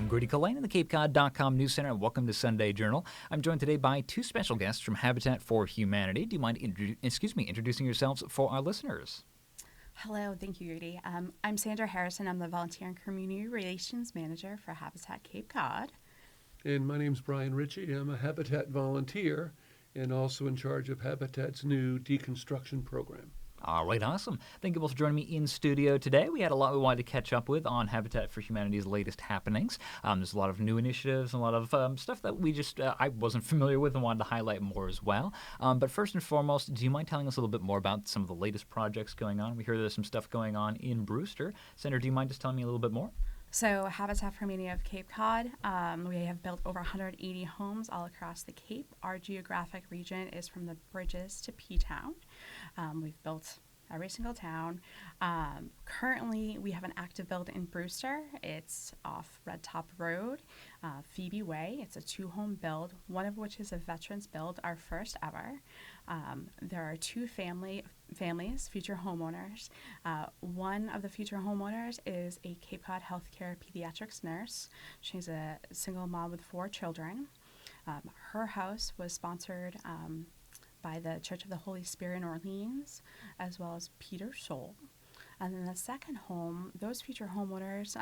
I'm Grady Collane in the CapeCod.com News Center, and welcome to Sunday Journal. I'm joined today by two special guests from Habitat for Humanity. Do you mind introducing yourselves for our listeners? Hello, thank you, Grady. I'm Sandra Harrison. I'm the Volunteer and Community Relations Manager for Habitat Cape Cod. And my name's Brian Ritchie. I'm a Habitat volunteer and also in charge of Habitat's new Deconstruction program. All right, awesome. Thank you both for joining me in studio today. We had a lot we wanted to catch up with on Habitat for Humanity's latest happenings. There's a lot of new initiatives and a lot of stuff that we just I wasn't familiar with and wanted to highlight more as well. But first and foremost, do you mind telling us a little bit more about some of the latest projects going on? We hear there's some stuff going on in Brewster. Senator, do you mind just telling me a little bit more? So Habitat for Humanity of Cape Cod, we have built over 180 homes all across the Cape. Our geographic region is from the Bridges to P-Town. We've built every single town. Currently, we have an active build in Brewster. It's off Red Top Road, Phoebe Way. It's a 2-home build, one of which is a veterans build, our first ever. There are two families, future homeowners. One of the future homeowners is a Cape Cod Healthcare pediatrics nurse. She's a single mom with 4 children. Her house was sponsored by the Church of the Holy Spirit in Orleans, as well as Peter Scholl. And then the second home, those future homeowners,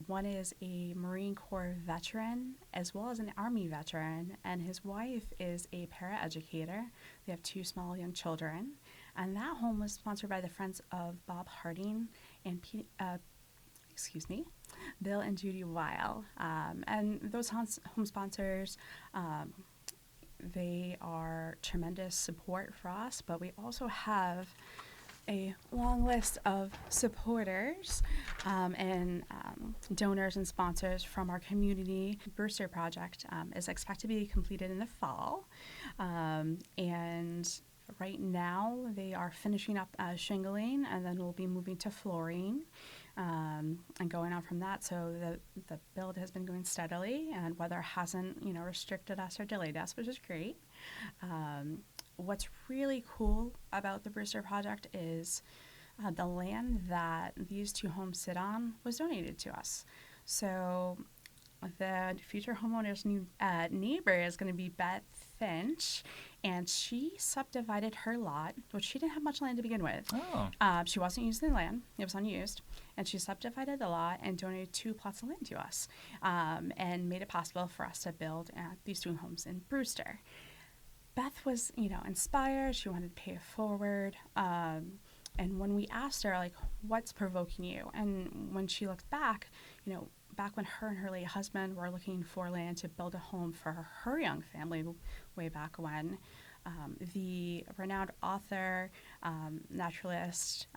one is a Marine Corps veteran as well as an Army veteran, and his wife is a paraeducator. They have 2 small young children. And that home was sponsored by the Friends of Bob Harding and Bill and Judy Weil. And those home sponsors, they are tremendous support for us, but we also have a long list of supporters and donors and sponsors from our community. Brewster project is expected to be completed in the fall, and right now they are finishing up shingling, and then we'll be moving to flooring and going on from that. So the build has been going steadily, and weather hasn't restricted us or delayed us, which is great. What's really cool about the Brewster project is the land that these 2 homes sit on was donated to us. So the future homeowner's new neighbor is going to be Beth Finch, and she subdivided her lot, which she didn't have much land to begin with. Oh. She wasn't using the land. It was unused. And she subdivided the lot and donated 2 plots of land to us and made it possible for us to build these 2 homes in Brewster. Beth was, inspired. She wanted to pay it forward. And when we asked her, what's provoking you? And when she looked back, back when her and her late husband were looking for land to build a home for her young family way back when, the renowned author, naturalist,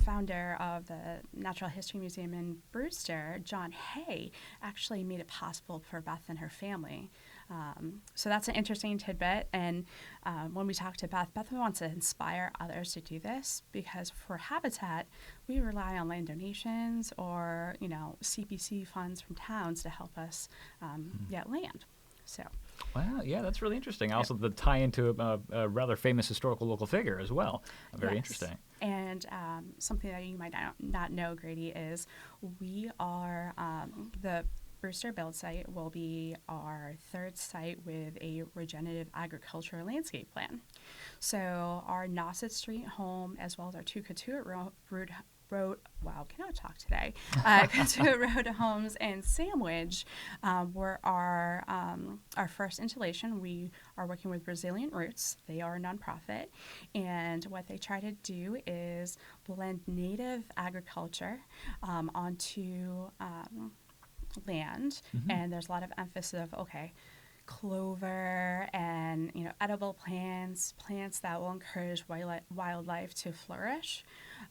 founder of the Natural History Museum in Brewster, John Hay, actually made it possible for Beth and her family. So that's an interesting tidbit. And when we talk to Beth wants to inspire others to do this, because for Habitat, we rely on land donations or, CPC funds from towns to help us get land. So. Wow, yeah, that's really interesting. Also, the tie into a rather famous historical local figure as well. Very interesting. And something that you might not know, Grady, is we are the Brewster build site will be our 3rd site with a regenerative agriculture landscape plan. So our Nauset Street home, as well as our 2 Cotuit Road, wow, cannot talk today. Cotuit Road homes and Sandwich were our first installation. We are working with Resilient Roots. They are a nonprofit, and what they try to do is blend native agriculture onto land, and there's a lot of emphasis of clover and edible plants that will encourage wildlife to flourish,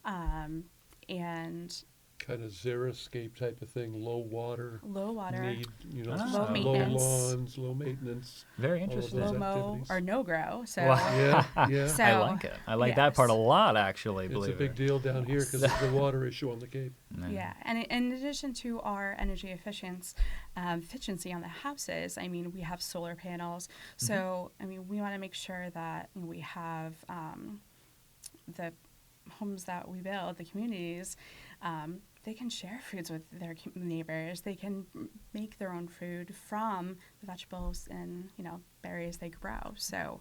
and Kind of xeriscape type of thing, low water, need, low low maintenance, lawns, low maintenance. Very interesting. Low mow or no grow. So Yeah. So, I like it. I like that part a lot, actually. It's a big deal down here because of the water issue on the Cape. Yeah, and in addition to our energy efficiency on the houses, we have solar panels. So, we want to make sure that we have the homes that we build, the communities, they can share foods with their neighbors. They can make their own food from the vegetables and berries they grow. So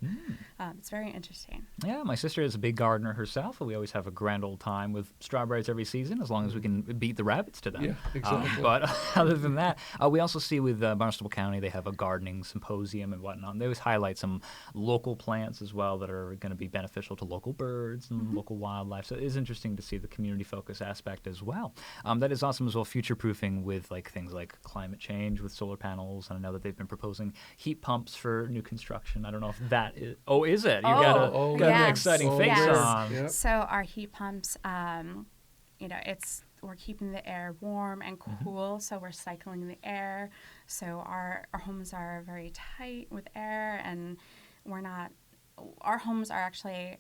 it's very interesting. Yeah, my sister is a big gardener herself, and we always have a grand old time with strawberries every season, as long as we can beat the rabbits to them. Yeah, exactly. But other than that, we also see with Barnstable County, they have a gardening symposium and whatnot. And they always highlight some local plants as well that are going to be beneficial to local birds and local wildlife. So it is interesting to see the community focus aspect as well. That is awesome as well, future-proofing with things like climate change with solar panels. And I know that they've been proposing heat pumps for new construction. I don't know if that is... Oh, is it? You got an yes. exciting face Yes. on. Yep. So our heat pumps, we're keeping the air warm and cool, so we're cycling the air. So our homes are very tight with air, and our homes are actually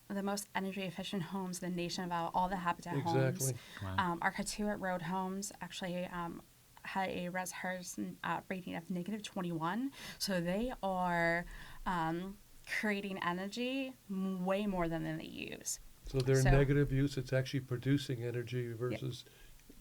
the most energy efficient homes in the nation of all the Habitat homes. Exactly. Wow. Our Katuitt Road homes actually had a res HERS rating of -21, so they are creating energy way more than they use. So their negative use, it's actually producing energy versus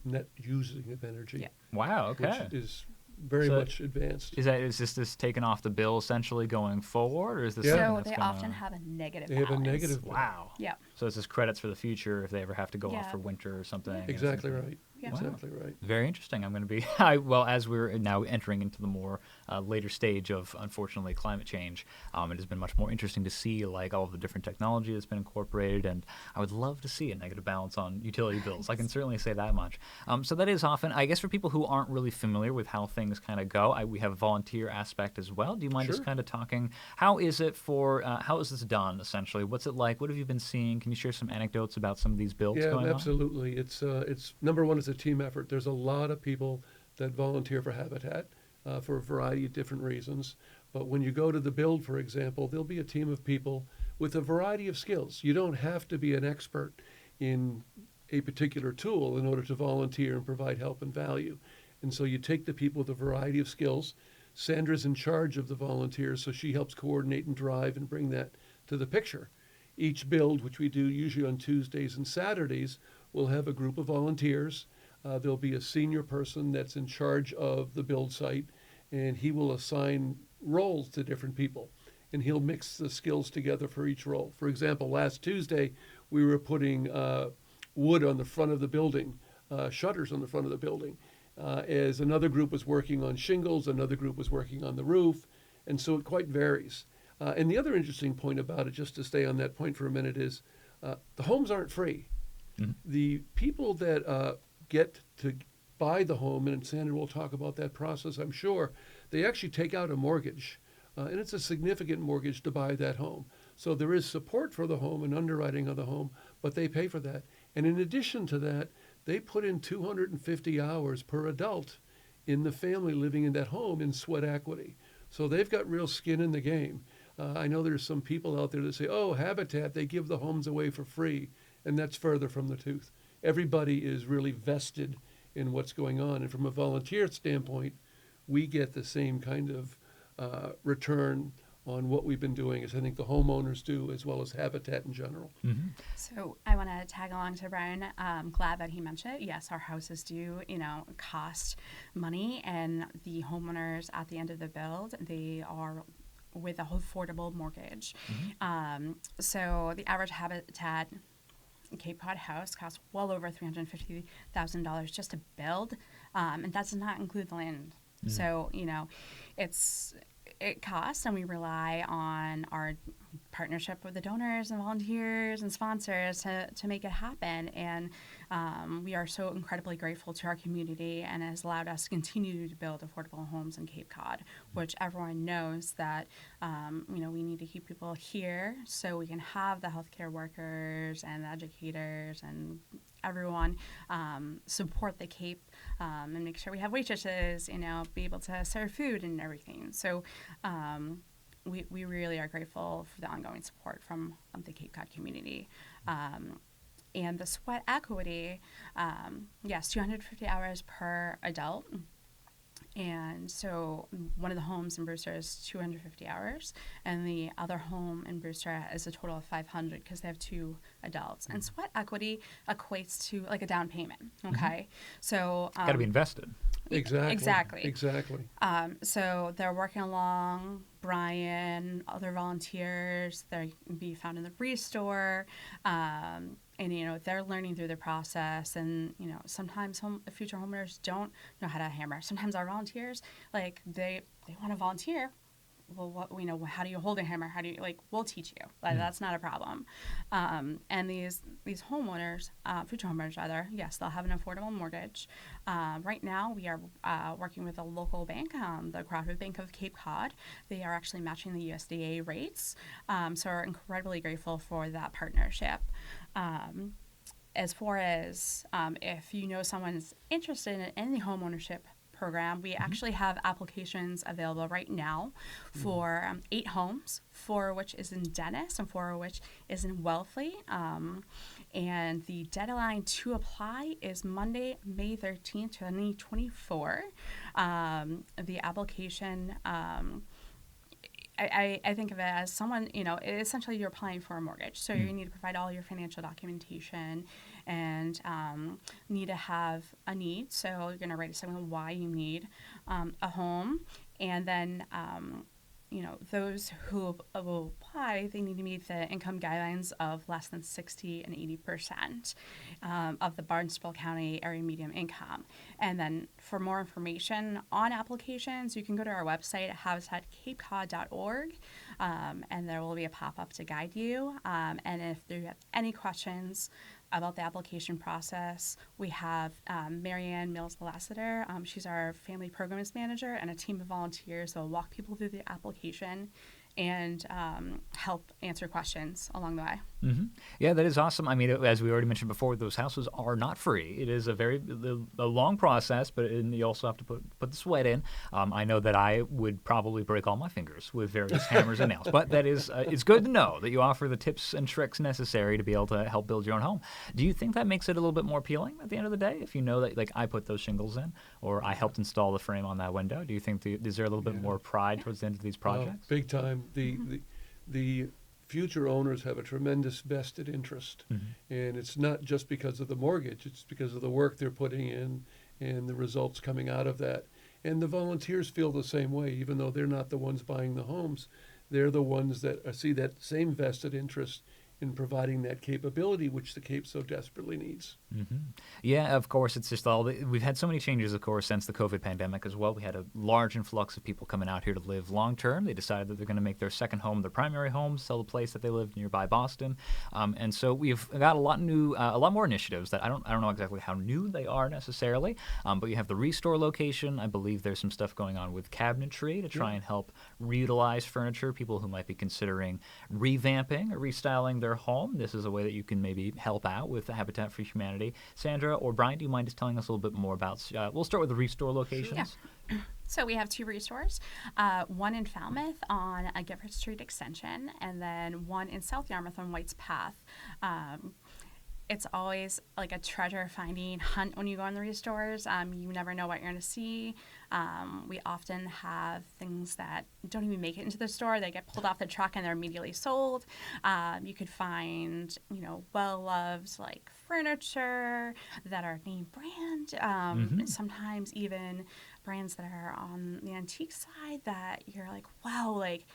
net using of energy, Yeah. Wow, okay. which is very much advanced. Is this taken off the bill essentially going forward, or is this Yeah. something So that's they gonna... often have a negative They have a balance. negative bill. Wow. Yeah. So it's just credits for the future if they ever have to go off Yeah. for winter or something. or Exactly something. right. Yeah. Exactly right. Very interesting. I'm going to be, as we're now entering into the more later stage of, unfortunately, climate change, it has been much more interesting to see all of the different technology that's been incorporated, and I would love to see a negative balance on utility bills. I can certainly say that much. So that is often, I guess, for people who aren't really familiar with how things kind of go, we have a volunteer aspect as well. Do you mind just Sure. kind of talking, how is this done, essentially? What's it like? What have you been seeing? Can you share some anecdotes about some of these builds Yeah, going on? absolutely. It's number one, it's a team effort. There's a lot of people that volunteer for Habitat for a variety of different reasons. But when you go to the build, for example, there'll be a team of people with a variety of skills. You don't have to be an expert in a particular tool in order to volunteer and provide help and value. And so you take the people with a variety of skills. Sandra's in charge of the volunteers, so she helps coordinate and drive and bring that to the picture. Each build, which we do usually on Tuesdays and Saturdays, will have a group of volunteers. There'll be a senior person that's in charge of the build site, and he will assign roles to different people, and he'll mix the skills together for each role. For example, last Tuesday, we were putting wood on the front of the building, shutters on the front of the building, as another group was working on shingles, another group was working on the roof, and so it quite varies. And the other interesting point about it, just to stay on that point for a minute, is the homes aren't free. Mm-hmm. The people that get to buy the home, and Sandra will talk about that process, I'm sure, they actually take out a mortgage, and it's a significant mortgage to buy that home. So there is support for the home and underwriting of the home, but they pay for that. And in addition to that, they put in 250 hours per adult in the family living in that home in sweat equity. So they've got real skin in the game. I know there's some people out there that say, oh, Habitat, they give the homes away for free, and that's further from the truth. Everybody is really vested in what's going on. And from a volunteer standpoint, we get the same kind of return on what we've been doing as I think the homeowners do, as well as Habitat in general. Mm-hmm. So I want to tag along to Brian. I'm glad that he mentioned it. Yes, our houses do, cost money, and the homeowners at the end of the build, they are with a affordable mortgage. Mm-hmm. So the average Habitat Cape Cod house costs well over $350,000 just to build, and that does not include the land. Mm-hmm. So, it costs, and we rely on our partnership with the donors and volunteers and sponsors to make it happen. And we are so incredibly grateful to our community, and it has allowed us to continue to build affordable homes in Cape Cod, which everyone knows that, we need to keep people here so we can have the healthcare workers and the educators and everyone support the Cape and make sure we have waitresses, be able to serve food and everything. So we really are grateful for the ongoing support from the Cape Cod community. And the sweat equity, yes, 250 hours per adult. And so one of the homes in Brewster is 250 hours, and the other home in Brewster is a total of 500 because they have 2 adults. And sweat equity equates to like a down payment. Okay, so Got to be invested. Exactly. Exactly. So they're working along Brian, other volunteers. They can be found in the Restore. And, they're learning through the process. And, sometimes future homeowners don't know how to hammer. Sometimes our volunteers, like, they want to volunteer. Well, how do you hold a hammer? How do you, we'll teach you. That's not a problem. And these homeowners, future homeowners rather, yes, they'll have an affordable mortgage. Right now, we are working with a local bank, the Crawford Bank of Cape Cod. They are actually matching the USDA rates. So we're incredibly grateful for that partnership. As far as if someone's interested in the home ownership program, we actually have applications available right now for 8 homes, 4 of which is in Dennis and 4 of which is in Wellfleet. And the deadline to apply is Monday, May 13th, 2024. The application, I think of it as someone, essentially you're applying for a mortgage. So you need to provide all your financial documentation and need to have a need. So you're going to write a statement of why you need a home. And then, those who will apply, they need to meet the income guidelines of less than 60 and 80% of the Barnstable County area median income. And then for more information on applications, you can go to our website at habitatcapecod.org, and there will be a pop-up to guide you. And if you have any questions about the application process, we have Marianne Mills-Lassiter. She's our family programs manager, and a team of volunteers that will walk people through the application and help answer questions along the way. Mm-hmm. Yeah, that is awesome. I mean, as we already mentioned before, those houses are not free. It is a long process, but you also have to put the sweat in. I know that I would probably break all my fingers with various hammers and nails, but that is it's good to know that you offer the tips and tricks necessary to be able to help build your own home. Do you think that makes it a little bit more appealing at the end of the day if you know that, like, I put those shingles in or I helped install the frame on that window? Do you think is there a little bit more pride towards the end of these projects? Big time. The future owners have a tremendous vested interest, and it's not just because of the mortgage, it's because of the work they're putting in and the results coming out of that. And the volunteers feel the same way, even though they're not the ones buying the homes. They're the ones that see that same vested interest in providing that capability, which the Cape so desperately needs. Mm-hmm. Yeah, of course, it's just we've had so many changes, of course, since the COVID pandemic as well. We had a large influx of people coming out here to live long term. They decided that they're going to make their second home their primary home, sell the place that they live nearby Boston, and so we've got a lot more initiatives that I don't know exactly how new they are necessarily, but you have the Restore location. I believe there's some stuff going on with cabinetry to try and help reutilize furniture. People who might be considering revamping or restyling their home. This is a way that you can maybe help out with Habitat for Humanity. Sandra or Brian, do you mind just telling us a little bit more about, we'll start with the Restore locations. Yeah. So we have 2 restores, one in Falmouth on a Gifford Street extension, and then one in South Yarmouth on White's Path. It's always like a treasure finding hunt when you go on the restores. You never know what you're going to see. We often have things that don't even make it into the store. They get pulled off the truck and they're immediately sold. You could find, well-loved like furniture that are name brand. Sometimes even brands that are on the antique side that you're like, wow, like,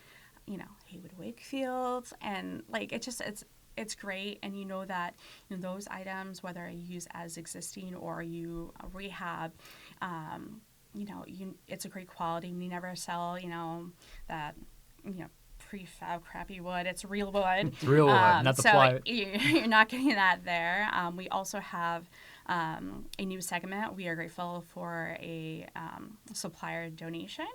Haywood Wakefield, and like it's great, and that those items, whether you use as existing or you rehab, it's a great quality. We never sell that prefab crappy wood. It's real wood. It's real wood, not the plywood. You're not getting that there. We also have a new segment. We are grateful for a supplier donation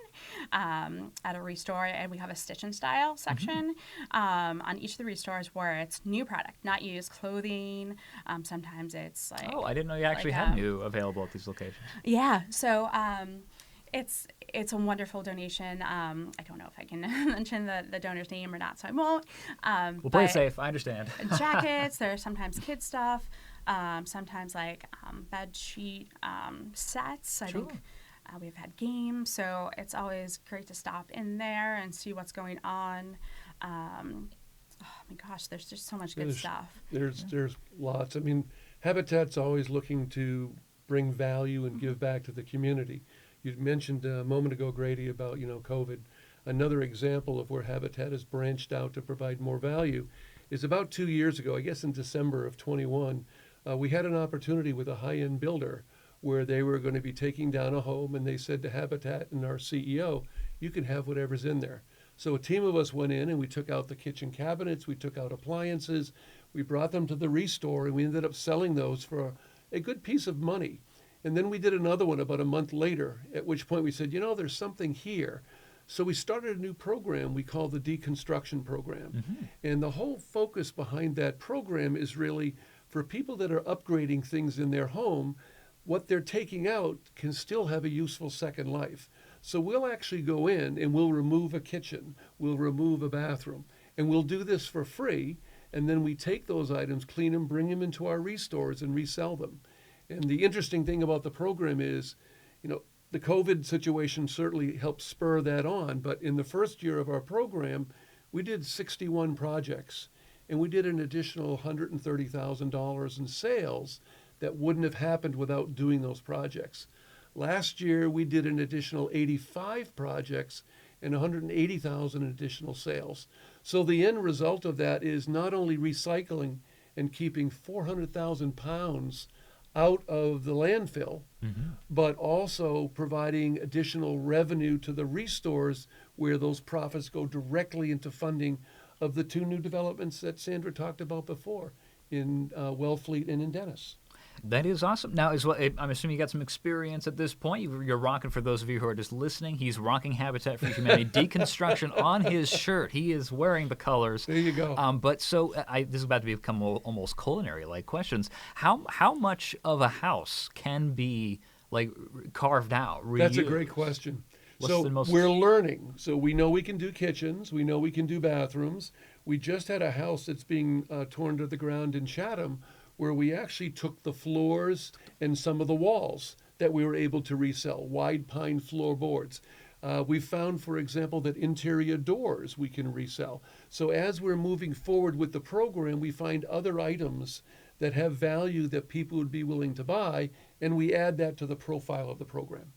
at a restore, and we have a stitch and style section on each of the restores where it's new product, not used clothing. Sometimes it's like, I didn't know you actually had new available at these locations. Yeah, so it's a wonderful donation. I don't know if I can mention the donor's name or not, so I won't. We'll play it safe. I understand. Jackets. There's sometimes kid stuff. Sometimes like bed sheet sets. I think We've had games, so it's always great to stop in there and see what's going on. Oh my gosh, there's just so much good There's- stuff. There's lots. I mean, Habitat's always looking to bring value and give back to the community. You mentioned a moment ago, Grady, about COVID. Another example of where Habitat has branched out to provide more value is about 2 years ago, I guess in December of 21, we had an opportunity with a high-end builder where they were going to be taking down a home, and they said to Habitat and our CEO, you can have whatever's in there. So a team of us went in and we took out the kitchen cabinets, we took out appliances, we brought them to the restore, and we ended up selling those for a good piece of money. And then we did another one about a month later, at which point we said, there's something here. So we started a new program we call the Deconstruction program. Mm-hmm. And the whole focus behind that program is really for people that are upgrading things in their home, what they're taking out can still have a useful second life. So we'll actually go in and we'll remove a kitchen, we'll remove a bathroom, and we'll do this for free. And then we take those items, clean them, bring them into our restores and resell them. And the interesting thing about the program is, the COVID situation certainly helped spur that on. But in the first year of our program, we did 61 projects, and we did an additional $130,000 in sales that wouldn't have happened without doing those projects. Last year, we did an additional 85 projects and 180,000 additional sales. So the end result of that is not only recycling and keeping 400,000 pounds out of the landfill, but also providing additional revenue to the restores where those profits go directly into funding of the 2 new developments that Sandra talked about before in Wellfleet and in Dennis. That is awesome. Now, I'm assuming you got some experience at this point. You're rocking, for those of you who are just listening, he's rocking Habitat for Humanity Deconstruction on his shirt. He is wearing the colors. There you go. But so this is about to become almost culinary-like questions. How much of a house can be carved out, reused? That's a great question. We're learning. So we know we can do kitchens. We know we can do bathrooms. We just had a house that's being torn to the ground in Chatham, where we actually took the floors and some of the walls that we were able to resell, wide pine floorboards. We found, for example, that interior doors we can resell. So as we're moving forward with the program, we find other items that have value that people would be willing to buy, and we add that to the profile of the program.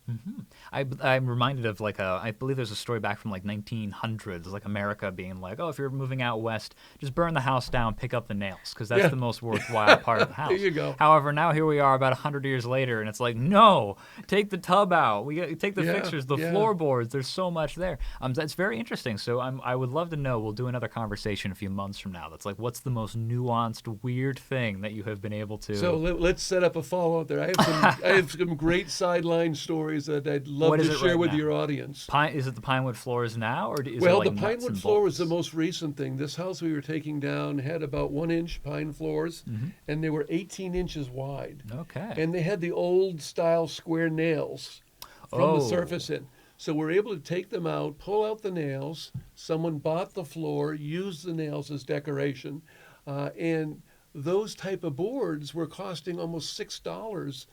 I'm reminded of I believe there's a story back from 1900s, America being if you're moving out west, just burn the house down, pick up the nails, because that's the most worthwhile part of the house. There you go. However, now here we are about 100 years later, and it's no, take the tub out. We got take the fixtures, the floorboards. There's so much there. That's very interesting. So I would love to know. We'll do another conversation a few months from now. That's what's the most nuanced, weird thing that you have been able to. So let's set up a follow-up there. I have some great sideline stories that I'd love to share with your audience. Is it the Pinewood floors now, or is the it Pinewood floor was the most recent thing. This house we were taking down had about 1-inch pine floors, and they were 18 inches wide. Okay. And they had the old-style square nails from the surface in. So we're able to take them out, pull out the nails. Someone bought the floor, used the nails as decoration, and those type of boards were costing almost $6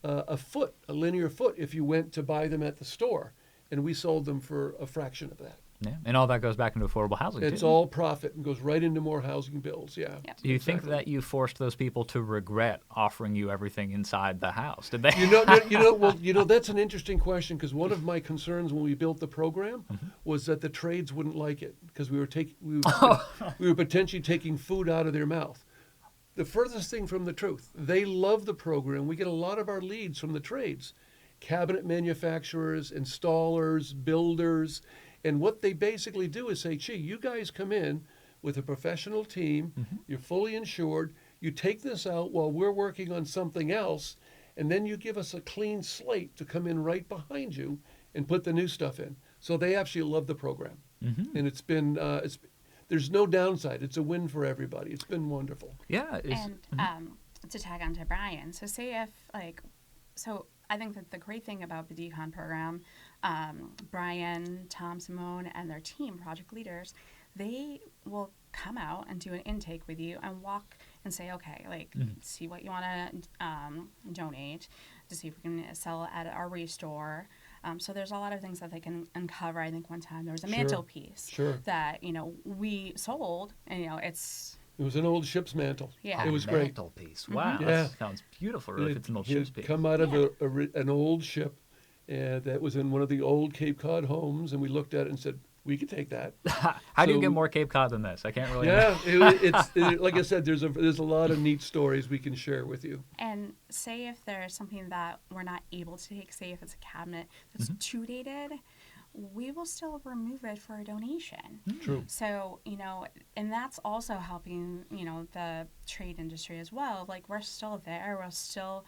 a foot, a linear foot, if you went to buy them at the store. And we sold them for a fraction of that. Yeah, and all that goes back into affordable housing. It's all profit and goes right into more housing bills. Yeah. Do you think that you forced those people to regret offering you everything inside the house? Did they? That's an interesting question, because one of my concerns when we built the program was that the trades wouldn't like it, because we were potentially taking food out of their mouth. The furthest thing from the truth. They love the program. We get a lot of our leads from the trades, cabinet manufacturers, installers, builders. And what they basically do is say, gee, you guys come in with a professional team, you're fully insured, you take this out while we're working on something else, and then you give us a clean slate to come in right behind you and put the new stuff in. So they actually love the program. And it's been, there's no downside. It's a win for everybody. It's been wonderful. Yeah. And to tag on to Brian, so say if I think that the great thing about the Decon program, Brian, Tom, Simone, and their team, project leaders, they will come out and do an intake with you and walk and say, okay, see what you want to donate, to see if we can sell it at our restore. So there's a lot of things that they can uncover. I think one time there was a Sure. mantelpiece Sure. that, we sold, and, It was an old ship's mantle. Yeah. It was great. Mantelpiece. Wow, Yeah. that sounds beautiful. Really, if it's an old It ship's had piece. come out of Yeah. an old ship, and that was in one of the old Cape Cod homes, and we looked at it and said, we could take that. How do you So- get more Cape Cod than this? I can't really. Yeah, like I said, there's a lot of neat stories we can share with you. And say if there's something that we're not able to take, say if it's a cabinet that's too dated, we will still remove it for a donation. True. So, and that's also helping, the trade industry as well. Like, we're still there. We're still,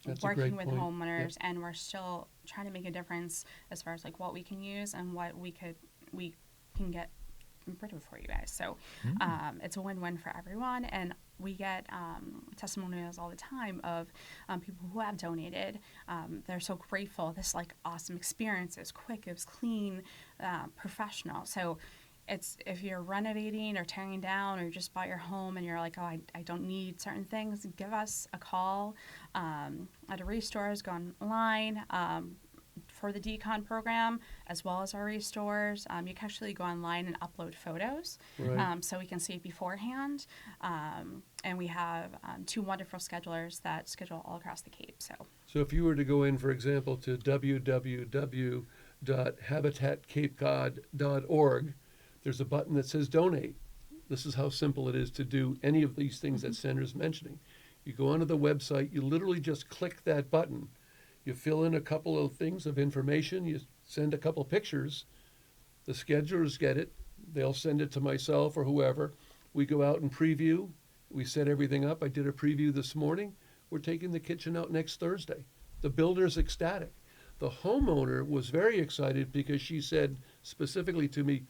That's a working great with point. homeowners, and we're still trying to make a difference as far as like what we can use and what we can get rid of for you guys. So it's a win-win for everyone, and we get testimonials all the time of people who have donated. They're so grateful. This like awesome experience. It was quick. It was clean, professional. So it's if you're renovating or tearing down or you just bought your home and you're like, oh, I don't need certain things, give us a call at a restores, go online. For the Decon program, as well as our restores, you can actually go online and upload photos, Right. so we can see it beforehand. And we have 2 wonderful schedulers that schedule all across the Cape. So if you were to go in, for example, to www.habitatcapecod.org, there's a button that says donate. This is how simple it is to do any of these things that Sandra's mentioning. You go onto the website, you literally just click that button. You fill in a couple of things of information, you send a couple pictures, the schedulers get it, they'll send it to myself or whoever. We go out and preview, we set everything up. I did a preview this morning. We're taking the kitchen out next Thursday. The builder's ecstatic. The homeowner was very excited because she said specifically to me,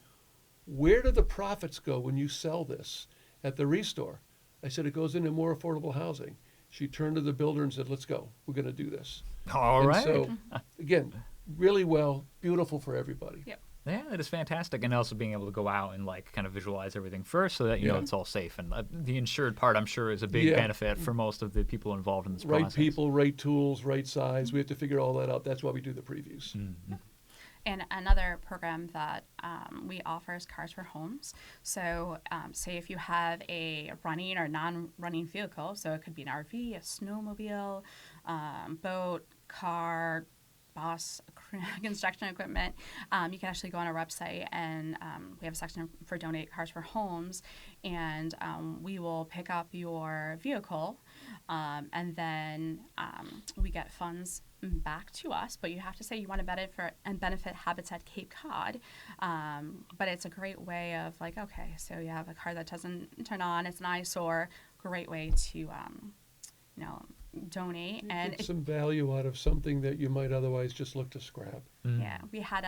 where do the profits go when you sell this at the restore? I said, it goes into more affordable housing. She turned to the builder and said, let's go. We're going to do this. All And right. so, again, really well, beautiful for everybody. Yep. Yeah, it is fantastic, and also being able to go out and like kind of visualize everything first, so that you know Yeah. it's all safe. And the insured part, I'm sure, is a big Yeah. benefit for most of the people involved in this Right process. people, right tools, right size. We have to figure all that out. That's why we do the previews. And another program that we offer is Cars for Homes. So say if you have a running or non-running vehicle, so it could be an RV, a snowmobile, boat, car, bus, construction equipment, you can actually go on our website, and we have a section for Donate Cars for Homes, and we will pick up your vehicle, and then we get funds back to us, but you have to say you want to benefit Habitat Cape Cod. But it's a great way of like, okay, so you have a car that doesn't turn on, it's an eyesore, great way to donate. And Get some value out of something that you might otherwise just look to scrap. yeah, we had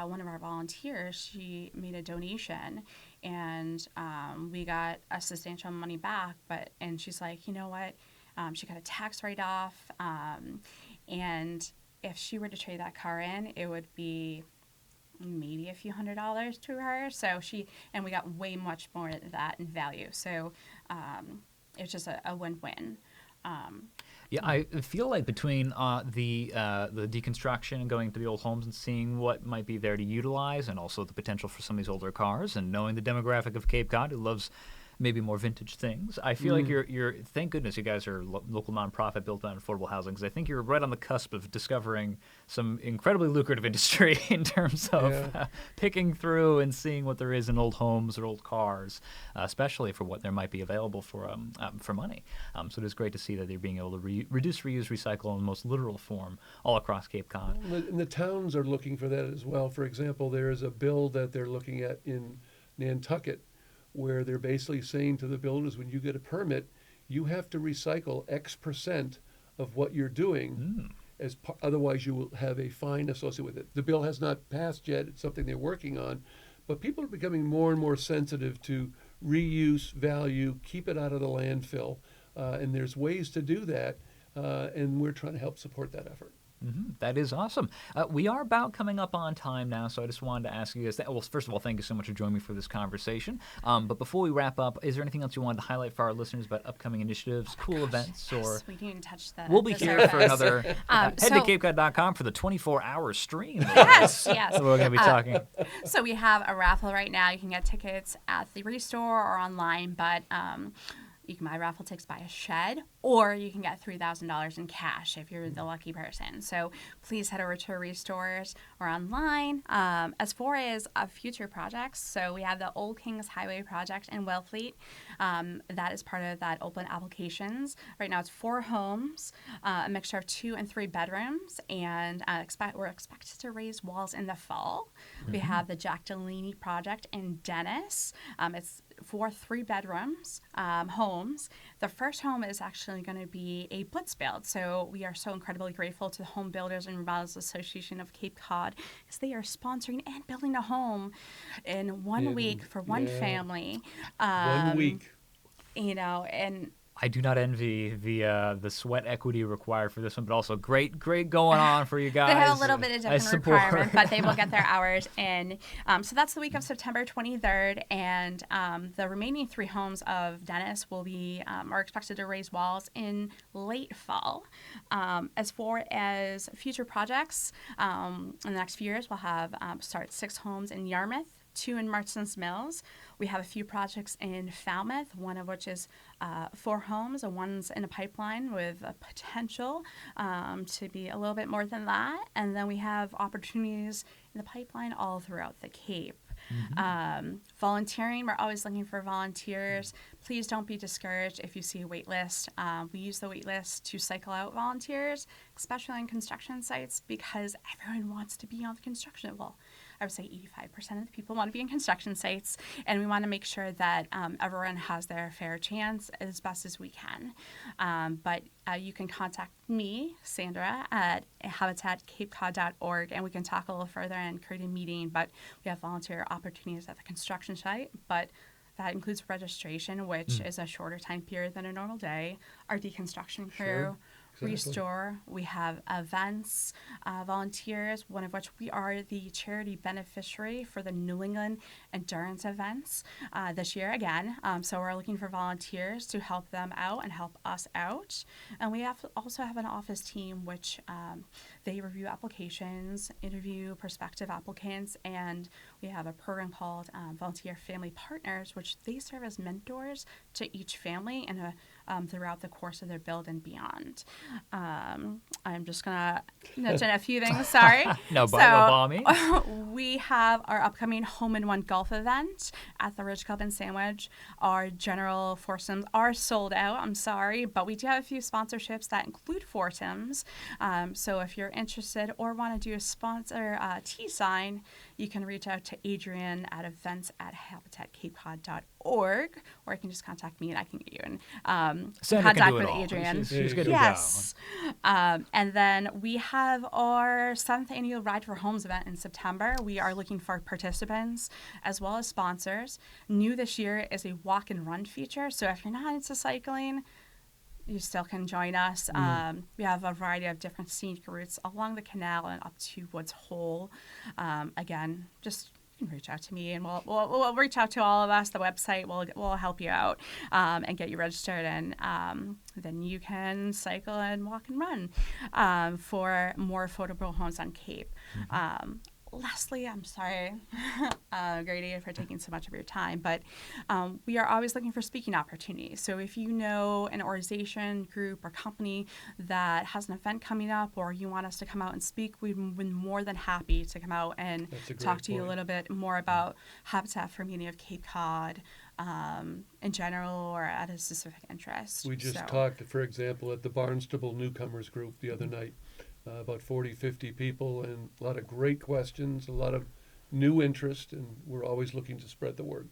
one of our volunteers, she made a donation, and we got a substantial money back, and she's like, you know what, she got a tax write-off, and if she were to trade that car in, it would be maybe a few $100s to her. So and we got way much more than that in value. So it's just a win-win. Yeah, I feel like between the deconstruction and going to the old homes and seeing what might be there to utilize, and also the potential for some of these older cars, and knowing the demographic of Cape Cod who loves maybe more vintage things, I feel like you're thank goodness you guys are local nonprofit built on affordable housing, because I think you're right on the cusp of discovering some incredibly lucrative industry in terms of picking through and seeing what there is in old homes or old cars, especially for what there might be available for money. So it is great to see that they're being able to reduce, reuse, recycle in the most literal form all across Cape Cod. And the towns are looking for that as well. For example, there is a bill that they're looking at in Nantucket, where they're basically saying to the builders, when you get a permit, you have to recycle X% of what you're doing, otherwise you will have a fine associated with it. The bill has not passed yet. It's something they're working on. But people are becoming more and more sensitive to reuse, value, keep it out of the landfill. And there's ways to do that, and we're trying to help support that effort. That is awesome. We are about coming up on time now, so I just wanted to ask you guys. Well, first of all, thank you so much for joining me for this conversation. But before we wrap up, is there anything else you wanted to highlight for our listeners about upcoming initiatives, cool events, or Yes, we didn't even touch the. we'll be the here for surface. another. Head to So- CapeCod.com for the 24-hour stream. Yes, yes. So we're going to be talking. So we have a raffle right now. You can get tickets at the Restore or online, but you can buy raffle tickets by a shed, or you can get $3,000 in cash if you're the lucky person. So please head over to Restores or online. As far as future projects, so we have the Old Kings Highway project in Wellfleet. That is part of that open applications. Right now it's 4 homes, a mixture of 2 and 3 bedrooms, and we're expected to raise walls in the fall. We have the Jack Delaney project in Dennis. It's for 3 bedrooms homes. The first home is actually going to be a blitz build. So we are so incredibly grateful to the Home Builders and Remodelers Association of Cape Cod, because they are sponsoring and building a home in 1 week for one family. 1 week. And I do not envy the sweat equity required for this one, but also great going on for you guys. they have a little bit of I different support. requirement, but they will get their hours in. So that's the week of September 23rd, and the remaining 3 homes of Dennis are expected to raise walls in late fall. As far as future projects, in the next few years, we'll have start 6 homes in Yarmouth, 2 in Martins Mills. We have a few projects in Falmouth, one of which is 4 homes, and one's in a pipeline with a potential to be a little bit more than that. And then we have opportunities in the pipeline all throughout the Cape. Volunteering, we're always looking for volunteers. Please don't be discouraged if you see a wait list. We use the wait list to cycle out volunteers, especially on construction sites, because everyone wants to be on the construction. Well, I would say 85% of the people want to be in construction sites, and we want to make sure that everyone has their fair chance as best as we can. But you can contact me, Sandra, at habitatcapecod.org, and we can talk a little further and create a meeting. But we have volunteer opportunities at the construction site, but that includes registration, which is a shorter time period than a normal day. Our deconstruction crew, Sure. Exactly. Restore. We have events, volunteers, one of which we are the charity beneficiary for the New England Endurance events this year again. So we're looking for volunteers to help them out and help us out. And we also have an office team which they review applications, interview prospective applicants, and we have a program called Volunteer Family Partners, which they serve as mentors to each family and throughout the course of their build and beyond. I'm just gonna mention a few things. Sorry. No, by me. We have our upcoming Home in One golf event at the Ridge Club in Sandwich. Our general foursomes are sold out. I'm sorry, but we do have a few sponsorships that include foursomes. So if you're interested or want to do a sponsor T sign, you can reach out to Adrian at events@habitatcapecod.org, or you can just contact me and I can get you in Sandra can contact do it with all. Adrian. She's good to Yes. And then we have our 7th annual Ride for Homes event in September. We are looking for participants as well as sponsors. New this year is a walk and run feature. So if you're not into cycling, you still can join us. We have a variety of different scenic routes along the canal and up to Woods Hole. Again, just you can reach out to me, and we'll reach out to all of us. The website will help you out and get you registered, and then you can cycle and walk and run for more affordable homes on Cape. Lastly, I'm sorry, Grady, for taking so much of your time, but we are always looking for speaking opportunities. So if you know an organization, group, or company that has an event coming up, or you want us to come out and speak, we'd be more than happy to come out and That's a great talk to you a point. little bit more about Habitat for Humanity of Cape Cod in general, or at a specific interest. We just So- talked, for example, at the Barnstable Newcomers Group the other night, about 40, 50 people, and a lot of great questions, a lot of new interest, and we're always looking to spread the word.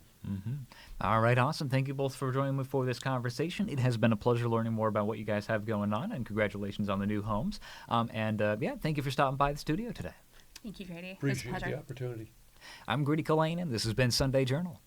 All right, awesome. Thank you both for joining me for this conversation. It has been a pleasure learning more about what you guys have going on, and congratulations on the new homes. Thank you for stopping by the studio today. Thank you, Grady. It's a Appreciate pleasure. the opportunity. I'm Grady Cullen, and this has been Sunday Journal.